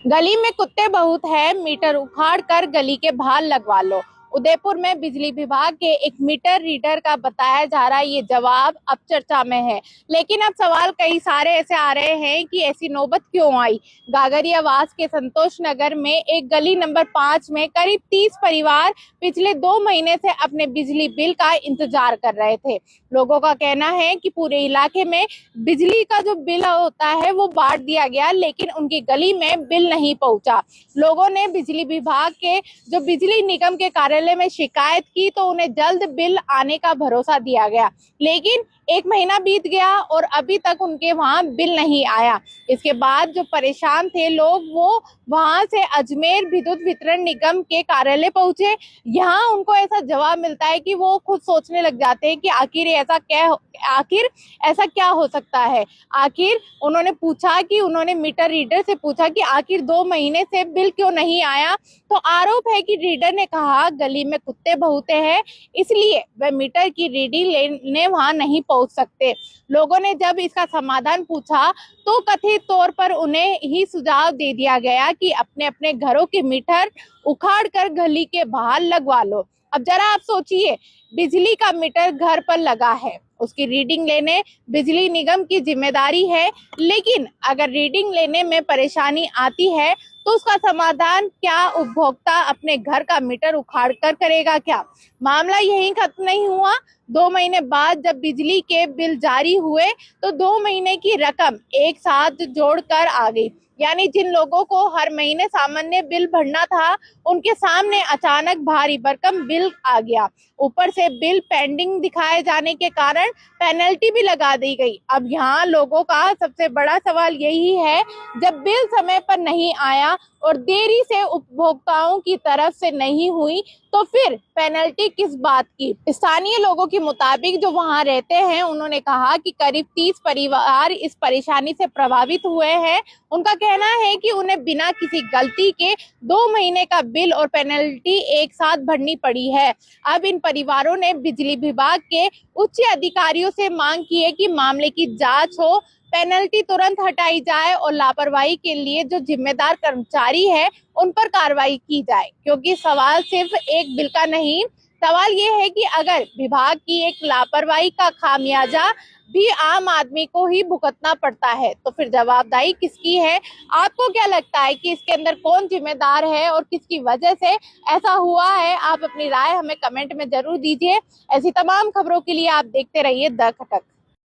गली में कुत्ते बहुत है, मीटर उखाड़ कर गली के बाहर लगवा लो। उदयपुर में बिजली विभाग के एक मीटर रीडर का बताया जा रहा है ये जवाब अब चर्चा में है। लेकिन अब सवाल कई सारे ऐसे आ रहे हैं कि ऐसी नौबत क्यों आई। गागरियावास के संतोष नगर में एक गली नंबर 5 में करीब 30 परिवार पिछले 2 महीने से अपने बिजली बिल का इंतजार कर रहे थे। लोगों का कहना है कि पूरे इलाके में बिजली का जो बिल होता है वो बांट दिया गया, लेकिन उनकी गली में बिल नहीं पहुंचा। लोगों ने बिजली विभाग के जो बिजली निगम के कार्यालय में शिकायत की तो उन्हें जल्द बिल आने का भरोसा दिया गया, लेकिन 1 महीना बीत गया और अभी तक उनके वहां बिल नहीं आया। इसके बाद जो परेशान थे लोग वो वहां से अजमेर विद्युत वितरण निगम के कार्यालय पहुंचे। यहाँ उनको ऐसा जवाब मिलता है कि वो खुद सोचने लग जाते हैं कि आखिर ऐसा क्या हो सकता है। आखिर उन्होंने मीटर रीडर से पूछा कि आखिर 2 महीने से बिल क्यों नहीं आया, तो आरोप है कि रीडर ने कहा गली में कुत्ते बहुत हैं, इसलिए वह मीटर की रीडिंग लेने वहां नहीं पहुंच सकते। लोगों ने जब इसका समाधान पूछा तो कथित तौर पर उन्हें ही सुझाव दे दिया गया कि अपने अपने घरों के मीटर उखाड़ कर गली के बाहर लगवा लो। अब जरा आप सोचिए, बिजली का मीटर घर पर लगा है, उसकी रीडिंग लेने बिजली निगम की जिम्मेदारी है, लेकिन अगर रीडिंग लेने में परेशानी आती है तो उसका समाधान क्या उपभोक्ता अपने घर का मीटर उखाड़ कर करेगा क्या? मामला यहीं खत्म नहीं हुआ। 2 महीने बाद जब बिजली के बिल जारी हुए तो 2 महीने की रकम एक साथ जोड़कर आ गई। यानी जिन लोगों को हर महीने सामान्य बिल भरना था, उनके सामने अचानक भारी भरकम बिल आ गया। ऊपर से बिल पेंडिंग दिखाए जाने के कारण पेनल्टी भी लगा दी गई। अब यहाँ लोगों का सबसे बड़ा सवाल यही है, जब बिल समय पर नहीं आया और देरी से उपभोक्ताओं की तरफ से नहीं हुई तो फिर पेनल्टी किस बात की? स्थानीय लोगों के मुताबिक जो वहां रहते हैं, उन्होंने कहा कि करीब 30 परिवार इस परेशानी से प्रभावित हुए हैं। उनका कहना है कि उन्हें बिना किसी गलती के 2 महीने का बिल और पेनल्टी एक साथ भरनी पड़ी है। अब इन परिवारों ने बिजली विभाग के उच्च अधिकारियों से मांग की है कि मामले की जांच हो, पेनल्टी तुरंत हटाई जाए और लापरवाही के लिए जो जिम्मेदार कर्मचारी है उन पर कार्रवाई की जाए। क्योंकि सवाल सिर्फ एक बिल का नहीं, सवाल ये है कि अगर विभाग की एक लापरवाही का खामियाजा भी आम आदमी को ही भुगतना पड़ता है तो फिर जवाबदारी किसकी है? आपको क्या लगता है कि इसके अंदर कौन जिम्मेदार है और किसकी वजह से ऐसा हुआ है? आप अपनी राय हमें कमेंट में जरूर दीजिए। ऐसी तमाम खबरों के लिए आप देखते रहिए द खटक।